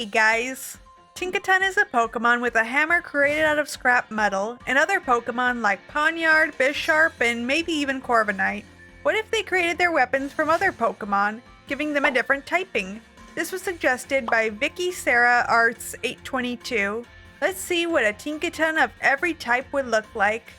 Hey guys! Tinkaton is a Pokemon with a hammer created out of scrap metal, and other Pokemon like Pawniard, Bisharp, and maybe even Corviknight. What if they created their weapons from other Pokemon, giving them a different typing? This was suggested by Vicky Sarah Arts 822. Let's see what a Tinkaton of every type would look like.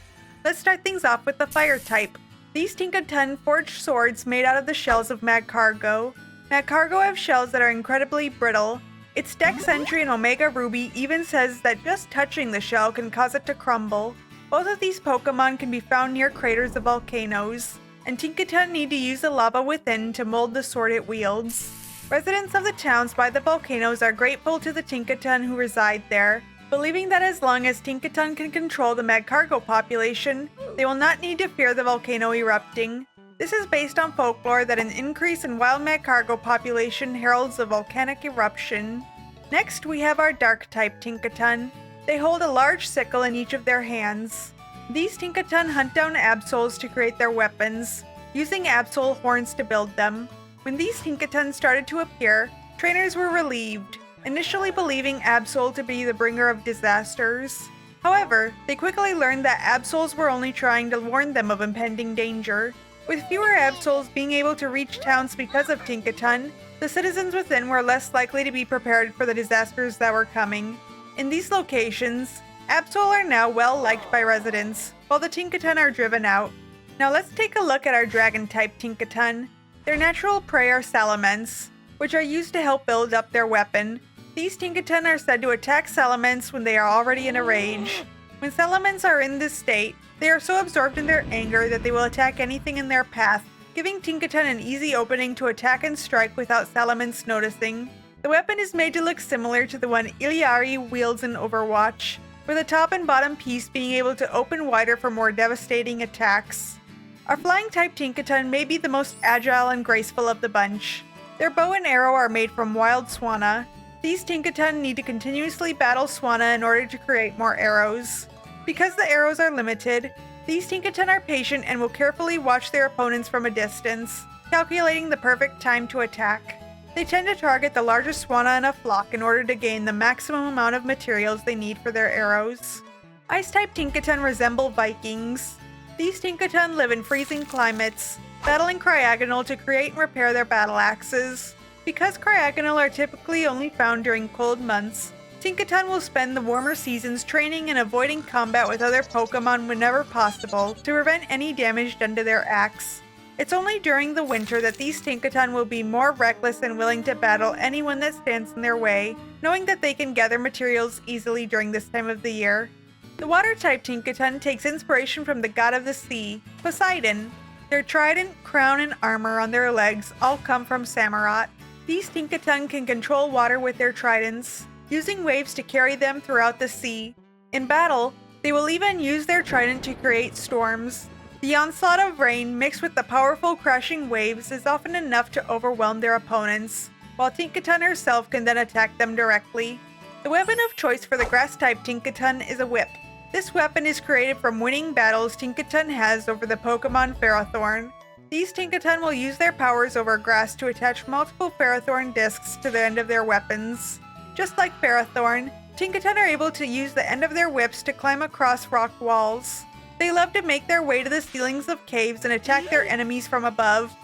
Let's start things off with the fire type. These Tinkaton forged swords made out of the shells of Magcargo. Magcargo have shells that are incredibly brittle. Its Dex entry in Omega Ruby even says that just touching the shell can cause it to crumble. Both of these Pokemon can be found near craters of volcanoes, and Tinkaton need to use the lava within to mold the sword it wields. Residents of the towns by the volcanoes are grateful to the Tinkaton who reside there, believing that as long as Tinkaton can control the Magcargo population, they will not need to fear the volcano erupting. This is based on folklore that an increase in wild Magcargo population heralds a volcanic eruption. Next, we have our Dark-type Tinkaton. They hold a large sickle in each of their hands. These Tinkaton hunt down Absols to create their weapons, using Absol horns to build them. When these Tinkaton started to appear, trainers were relieved, initially believing Absol to be the bringer of disasters. However, they quickly learned that Absols were only trying to warn them of impending danger. With fewer Absols being able to reach towns because of Tinkaton, the citizens within were less likely to be prepared for the disasters that were coming. In these locations, Absol are now well liked by residents, while the Tinkaton are driven out. Now let's take a look at our Dragon-type Tinkaton. Their natural prey are Salamence, which are used to help build up their weapon. These Tinkaton are said to attack Salamence when they are already in a rage. When Salamence are in this state, they are so absorbed in their anger that they will attack anything in their path, giving Tinkaton an easy opening to attack and strike without Salamence noticing. The weapon is made to look similar to the one Iliari wields in Overwatch, with the top and bottom piece being able to open wider for more devastating attacks. Our Flying-type Tinkaton may be the most agile and graceful of the bunch. Their bow and arrow are made from wild Swanna. These Tinkaton need to continuously battle Swanna in order to create more arrows. Because the arrows are limited, these Tinkaton are patient and will carefully watch their opponents from a distance, calculating the perfect time to attack. They tend to target the largest Swanna in a flock in order to gain the maximum amount of materials they need for their arrows. Ice-type Tinkaton resemble Vikings. These Tinkaton live in freezing climates, battling Cryogonal to create and repair their battle axes. Because Cryogonal are typically only found during cold months, Tinkaton will spend the warmer seasons training and avoiding combat with other Pokemon whenever possible to prevent any damage done to their axe. It's only during the winter that these Tinkaton will be more reckless and willing to battle anyone that stands in their way, knowing that they can gather materials easily during this time of the year. The Water-type Tinkaton takes inspiration from the god of the sea, Poseidon. Their trident, crown, and armor on their legs all come from Samurott. These Tinkaton can control water with their tridents, using waves to carry them throughout the sea. In battle, they will even use their trident to create storms. The onslaught of rain mixed with the powerful crashing waves is often enough to overwhelm their opponents, while Tinkaton herself can then attack them directly. The weapon of choice for the Grass-type Tinkaton is a whip. This weapon is created from winning battles Tinkaton has over the Pokemon Ferrothorn. These Tinkaton will use their powers over grass to attach multiple Ferrothorn discs to the end of their weapons. Just like Ferrothorn, Tinkaton are able to use the end of their whips to climb across rock walls. They love to make their way to the ceilings of caves and attack their enemies from above.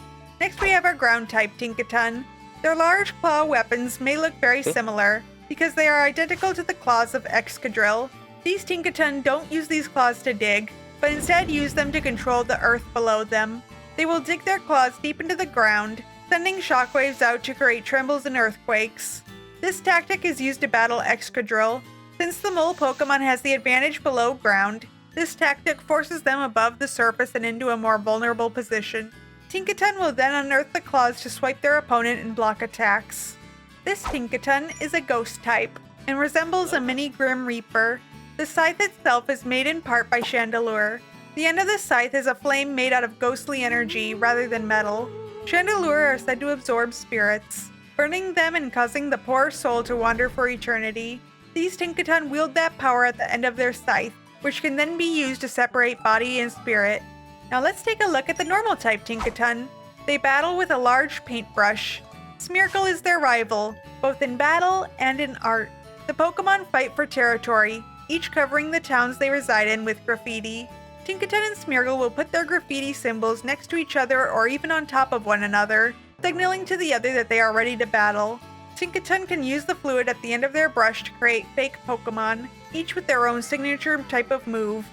Next we have our Ground-type Tinkaton. Their large claw weapons may look very similar, because they are identical to the claws of Excadrill. These Tinkaton don't use these claws to dig, but instead use them to control the earth below them. They will dig their claws deep into the ground, sending shockwaves out to create trembles and earthquakes. This tactic is used to battle Excadrill. Since the mole Pokemon has the advantage below ground, this tactic forces them above the surface and into a more vulnerable position. Tinkaton will then unearth the claws to swipe their opponent and block attacks. This Tinkaton is a ghost type and resembles a mini Grim Reaper. The scythe itself is made in part by Chandelure. The end of the scythe is a flame made out of ghostly energy rather than metal. Chandelure are said to absorb spirits, burning them and causing the poor soul to wander for eternity. These Tinkaton wield that power at the end of their scythe, which can then be used to separate body and spirit. Now let's take a look at the normal type Tinkaton. They battle with a large paintbrush. Smeargle is their rival, both in battle and in art. The Pokemon fight for territory, each covering the towns they reside in with graffiti. Tinkaton and Smeargle will put their graffiti symbols next to each other or even on top of one another, signaling to the other that they are ready to battle. Tinkaton can use the fluid at the end of their brush to create fake Pokemon, each with their own signature type of move.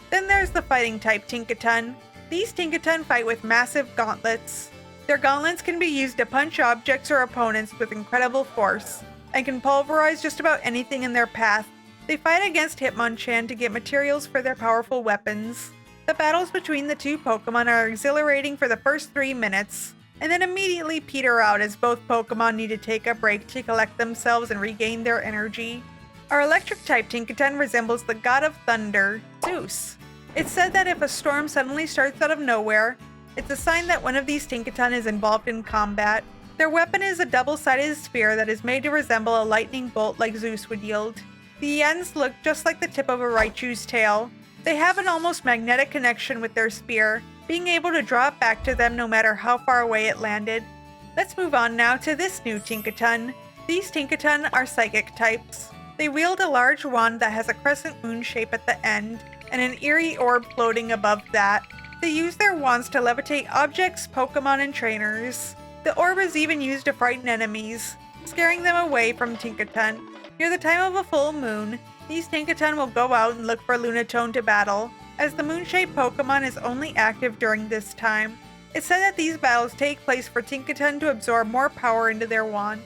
Then there's the fighting type Tinkaton. These Tinkaton fight with massive gauntlets. Their gauntlets can be used to punch objects or opponents with incredible force, and can pulverize just about anything in their path. They fight against Hitmonchan to get materials for their powerful weapons. The battles between the two Pokemon are exhilarating for the first 3 minutes, and then immediately peter out as both Pokemon need to take a break to collect themselves and regain their energy. Our electric type Tinkaton resembles the god of thunder, Zeus. It's said that if a storm suddenly starts out of nowhere, it's a sign that one of these Tinkaton is involved in combat. Their weapon is a double-sided spear that is made to resemble a lightning bolt like Zeus would yield. The ends look just like the tip of a Raichu's tail. They have an almost magnetic connection with their spear, being able to draw it back to them no matter how far away it landed. Let's move on now to this new Tinkaton. These Tinkaton are psychic types. They wield a large wand that has a crescent moon shape at the end, and an eerie orb floating above that. They use their wands to levitate objects, Pokemon, and trainers. The orb is even used to frighten enemies, scaring them away from Tinkaton. Near the time of a full moon, these Tinkaton will go out and look for Lunatone to battle, as the moon-shaped Pokemon is only active during this time. It's said that these battles take place for Tinkaton to absorb more power into their wand.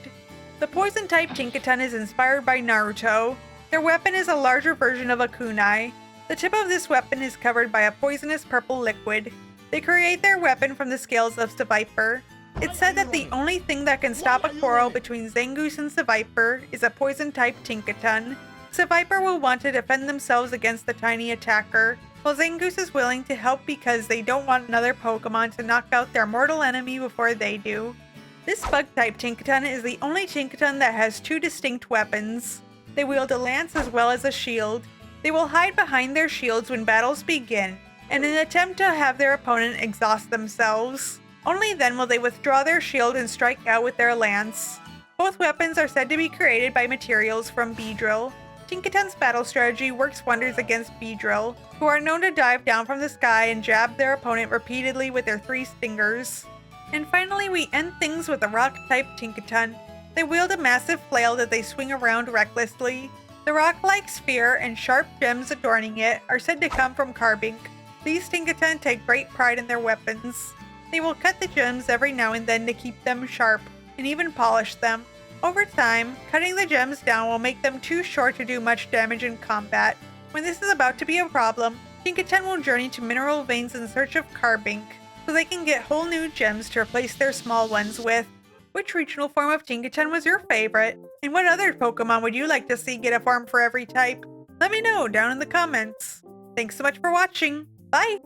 The poison-type Tinkaton is inspired by Naruto. Their weapon is a larger version of a kunai. The tip of this weapon is covered by a poisonous purple liquid. They create their weapon from the scales of Seviper. It's said that the only thing that can stop a quarrel between Zangoose and Seviper is a poison-type Tinkaton. Seviper will want to defend themselves against the tiny attacker, while Zangoose is willing to help because they don't want another Pokemon to knock out their mortal enemy before they do. This bug-type Tinkaton is the only Tinkaton that has 2 distinct weapons. They wield a lance as well as a shield. They will hide behind their shields when battles begin, in an attempt to have their opponent exhaust themselves. Only then will they withdraw their shield and strike out with their lance. Both weapons are said to be created by materials from Beedrill. Tinkaton's battle strategy works wonders against Beedrill, who are known to dive down from the sky and jab their opponent repeatedly with their 3 stingers. And finally, we end things with a rock-type Tinkaton. They wield a massive flail that they swing around recklessly. The rock-like sphere and sharp gems adorning it are said to come from Carbink. These Tinkaton take great pride in their weapons. They will cut the gems every now and then to keep them sharp, and even polish them. Over time, cutting the gems down will make them too short to do much damage in combat. When this is about to be a problem, Tinkaton will journey to mineral veins in search of Carbink, so they can get whole new gems to replace their small ones with. Which regional form of Tinkaton was your favorite? And what other Pokemon would you like to see get a form for every type? Let me know down in the comments. Thanks so much for watching. Bye!